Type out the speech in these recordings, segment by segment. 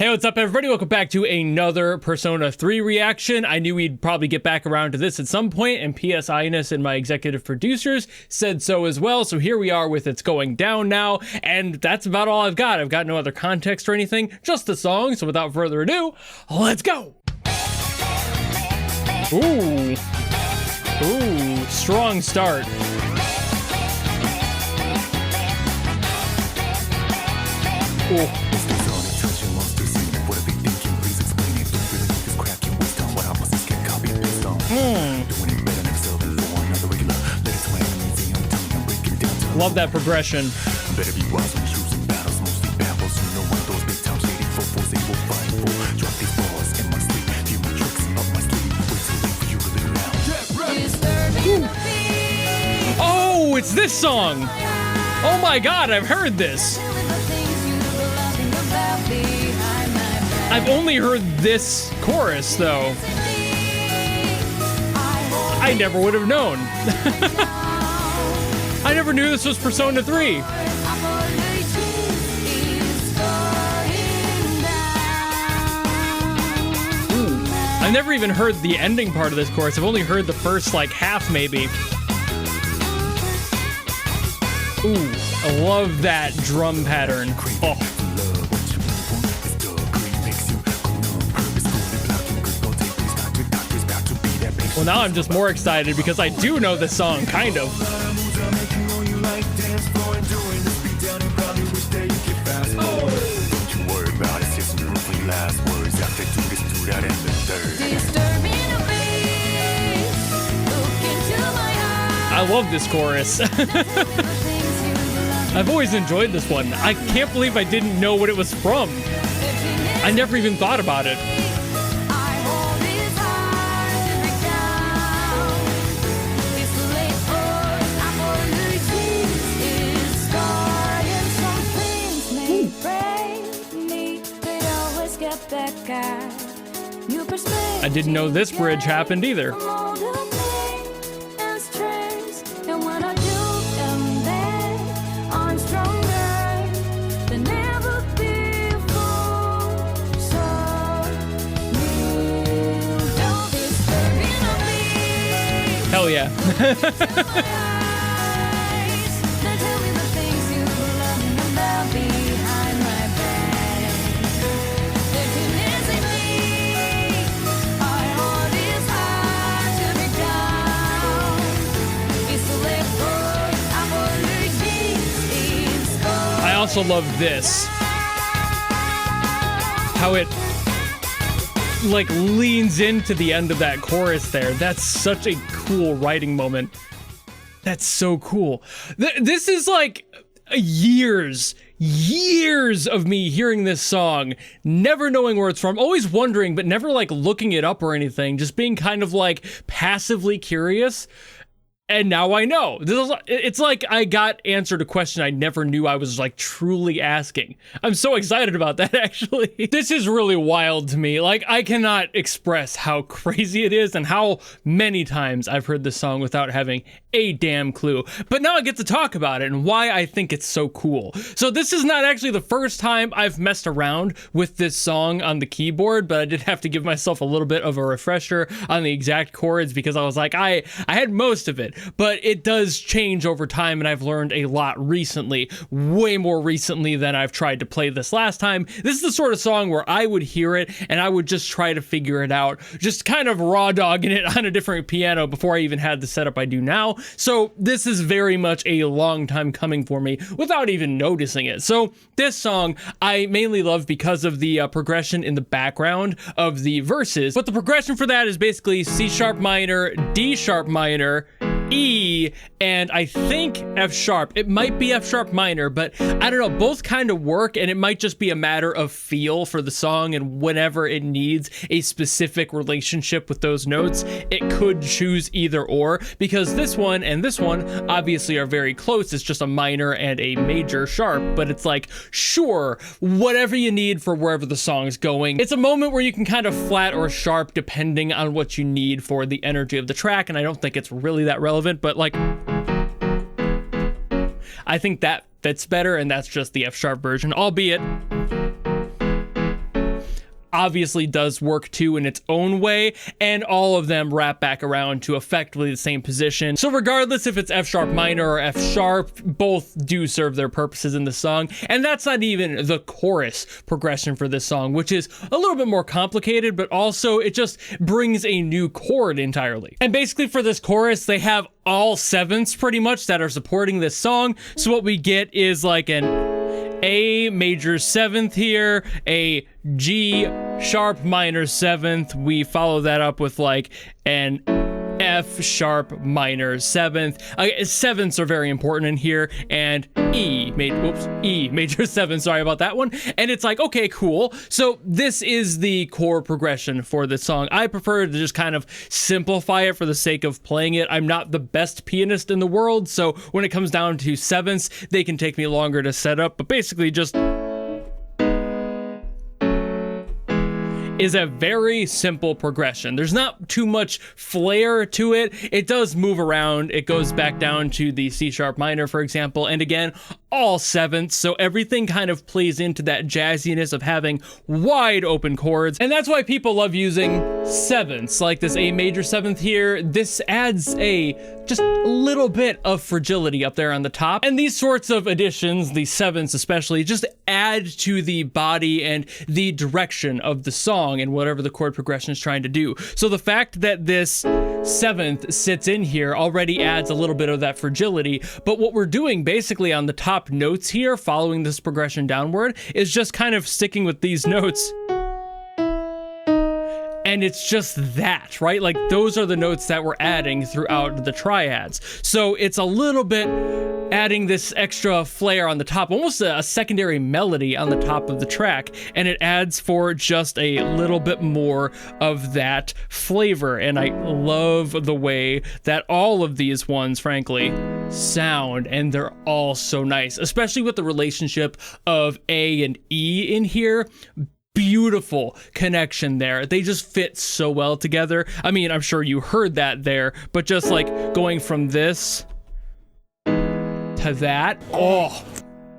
Hey, what's up, everybody? Welcome back to another Persona 3 reaction. I knew we'd probably get back around to this at some point, and PS Ines and my executive producers said so as well, so here we are with It's Going Down now, and that's about all I've got. I've got no other context or anything, just the song, so without further ado, let's go! Ooh. Ooh, strong start. Ooh. Love that progression. Oh, it's this song. Oh my God, I've heard this. I've only heard this chorus though. I never would have known. I never knew this was Persona 3. I've never even heard the ending part of this chorus. I've only heard the first, like, half, maybe. Ooh, I love that drum pattern. Oh. Well, now I'm just more excited because I do know this song, kind of. I love this chorus. I've always enjoyed this one. I can't believe I didn't know what it was from. I never even thought about it. I didn't know this bridge happened either. Hell yeah. I also love this. How it like leans into the end of that chorus there. That's such a cool writing moment. That's so cool. This is like years of me hearing this song, never knowing where it's from, always wondering, but never like looking it up or anything, just being kind of like passively curious. And now I know. It's like I got answered a question I never knew I was like truly asking. I'm so excited about that, actually. This is really wild to me. Like, I cannot express how crazy it is and how many times I've heard this song without having a damn clue. But now I get to talk about it and why I think it's so cool. So this is not actually the first time I've messed around with this song on the keyboard, but I did have to give myself a little bit of a refresher on the exact chords because I was like, I had most of it. But it does change over time, and I've learned a lot recently, way more recently than I've tried to play this last time. This is the sort of song where I would hear it, and I would just try to figure it out, just kind of raw dogging it on a different piano before I even had the setup I do now. So this is very much a long time coming for me without even noticing it. So this song I mainly love because of the progression in the background of the verses, but the progression for that is basically C sharp minor, D sharp minor, E, and I think F sharp. It might be F sharp minor, but I don't know, both kind of work, and it might just be a matter of feel for the song, and whenever it needs a specific relationship with those notes, it could choose either or, because this one and this one obviously are very close. It's just a minor and a major sharp, but it's like, sure, whatever you need for wherever the song's going. It's a moment where you can kind of flat or sharp depending on what you need for the energy of the track, and I don't think it's really that relevant, but like, I think that fits better, and that's just the F sharp version, albeit obviously does work too in its own way, and all of them wrap back around to effectively the same position. So regardless if it's F sharp minor or F sharp, both do serve their purposes in the song. And that's not even the chorus progression for this song, which is a little bit more complicated, but also it just brings a new chord entirely. And basically for this chorus, they have all sevenths pretty much that are supporting this song. So what we get is like an A major seventh here, a G sharp minor seventh. We follow that up with like an F sharp minor seventh. Sevenths are very important in here, and E major seventh. Sorry about that one. And it's like, okay, cool. So this is the chord progression for this song. I prefer to just kind of simplify it for the sake of playing it. I'm not the best pianist in the world, so when it comes down to sevenths, they can take me longer to set up, but basically just is a very simple progression. There's not too much flair to it. It does move around. It goes back down to the C sharp minor, for example, and again, all sevenths, so everything kind of plays into that jazziness of having wide open chords, and that's why people love using sevenths, like this A major seventh here. This adds just a little bit of fragility up there on the top, and these sorts of additions, the sevenths especially, just add to the body and the direction of the song and whatever the chord progression is trying to do. So the fact that this seventh sits in here already adds a little bit of that fragility, but what we're doing basically on the top notes here, following this progression downward, is just kind of sticking with these notes. And it's just that, right? Like those are the notes that we're adding throughout the triads. So it's a little bit adding this extra flair on the top, almost a secondary melody on the top of the track. And it adds for just a little bit more of that flavor. And I love the way that all of these ones, frankly, sound, and they're all so nice, especially with the relationship of A and E in here. Beautiful connection there. They just fit so well together. I mean, I'm sure you heard that there, but just like going from this to that, oh,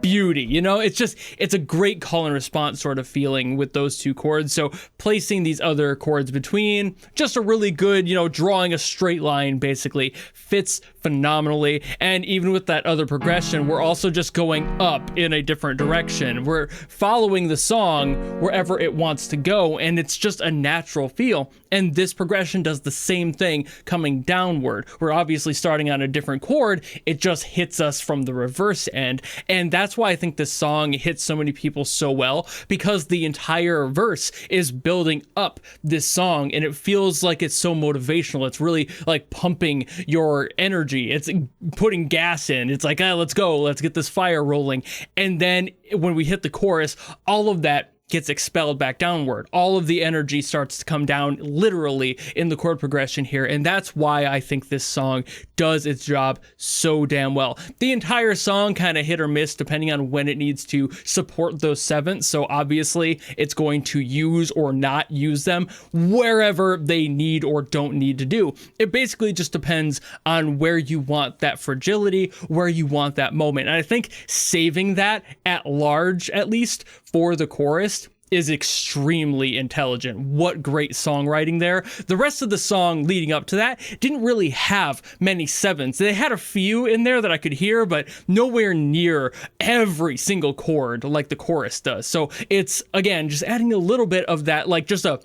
beauty. You know, it's a great call and response sort of feeling with those two chords. So placing these other chords between, just a really good, drawing a straight line basically, fits phenomenally. And even with that other progression, we're also just going up in a different direction. We're following the song wherever it wants to go, and it's just a natural feel. And this progression does the same thing coming downward. We're obviously starting on a different chord. It just hits us from the reverse end. And that's why I think this song hits so many people so well, because the entire verse is building up this song, and it feels like it's so motivational. It's really like pumping your energy. It's putting gas in. It's like, let's go. Let's get this fire rolling. And then when we hit the chorus, all of that gets expelled back downward. All of the energy starts to come down literally in the chord progression here. And that's why I think this song does its job so damn well. The entire song kind of hit or miss depending on when it needs to support those sevenths. So obviously it's going to use or not use them wherever they need or don't need to do. It basically just depends on where you want that fragility, where you want that moment. And I think saving that at large, at least for the chorus, is extremely intelligent. What great songwriting there. The rest of the song leading up to that didn't really have many sevenths. They had a few in there that I could hear, but nowhere near every single chord like the chorus does. So it's, again, just adding a little bit of that, like just a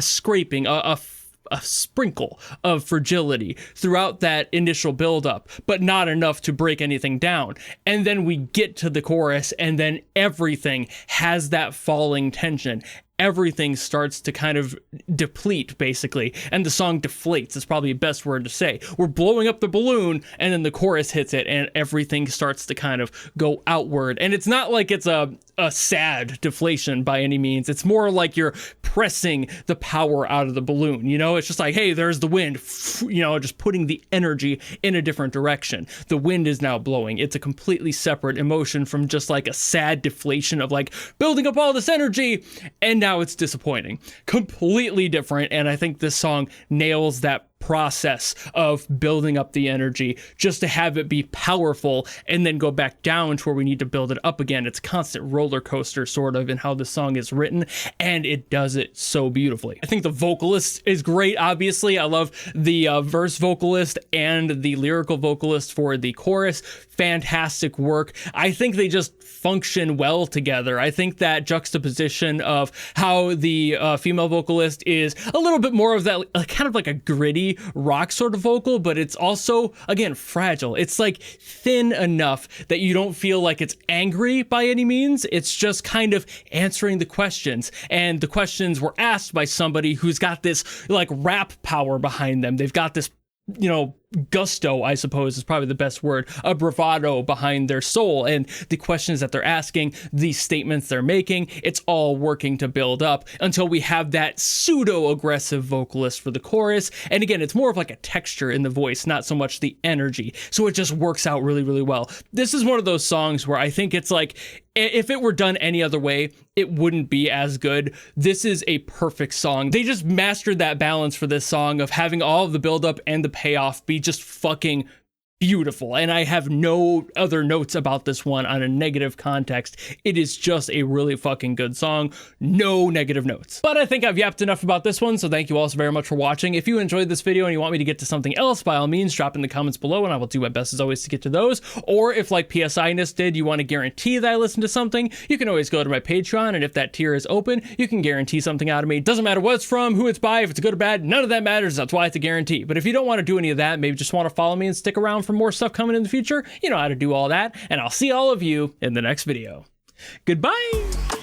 scraping, a sprinkle of fragility throughout that initial buildup, but not enough to break anything down. And then we get to the chorus, and then everything has that falling tension. Everything starts to kind of deplete, basically, and the song deflates is probably the best word to say. We're blowing up the balloon, and then the chorus hits it, and everything starts to kind of go outward. And it's not like it's a sad deflation by any means. It's more like you're pressing the power out of the balloon. It's just like, hey, there's the wind, just putting the energy in a different direction. The wind is now blowing. It's a completely separate emotion from just like a sad deflation of like building up all this energy, and now it's disappointing. Completely different, and I think this song nails that process of building up the energy just to have it be powerful and then go back down to where we need to build it up again. It's a constant roller coaster sort of in how the song is written, and it does it so beautifully. I think the vocalist is great. Obviously, I love the verse vocalist and the lyrical vocalist for the chorus. Fantastic work. I think they just function well together. I think that juxtaposition of how the female vocalist is a little bit more of that kind of like a gritty rock sort of vocal, but it's also, again, fragile. It's like thin enough that you don't feel like it's angry by any means. It's just kind of answering the questions, and the questions were asked by somebody who's got this like rap power behind them. They've got this, you know, gusto, I suppose is probably the best word, a bravado behind their soul, and the questions that they're asking, the statements they're making, it's all working to build up until we have that pseudo-aggressive vocalist for the chorus. And again, it's more of like a texture in the voice, not so much the energy. So it just works out really, really well. This is one of those songs where I think it's like, if it were done any other way, it wouldn't be as good. This is a perfect song. They just mastered that balance for this song of having all of the buildup and the payoff be just fucking beautiful. And I have no other notes about this one on a negative context. It is just a really fucking good song. No negative notes. But I think I've yapped enough about this one, so thank you all so very much for watching. If you enjoyed this video and you want me to get to something else, by all means, drop in the comments below and I will do my best as always to get to those. Or if, like PSI-ness did, you want to guarantee that I listen to something, you can always go to my Patreon, and if that tier is open, you can guarantee something out of me. Doesn't matter what it's from, who it's by, if it's good or bad, none of that matters. That's why it's a guarantee. But if you don't want to do any of that, maybe just want to follow me and stick around for more stuff coming in the future, you know how to do all that, and I'll see all of you in the next video. Goodbye!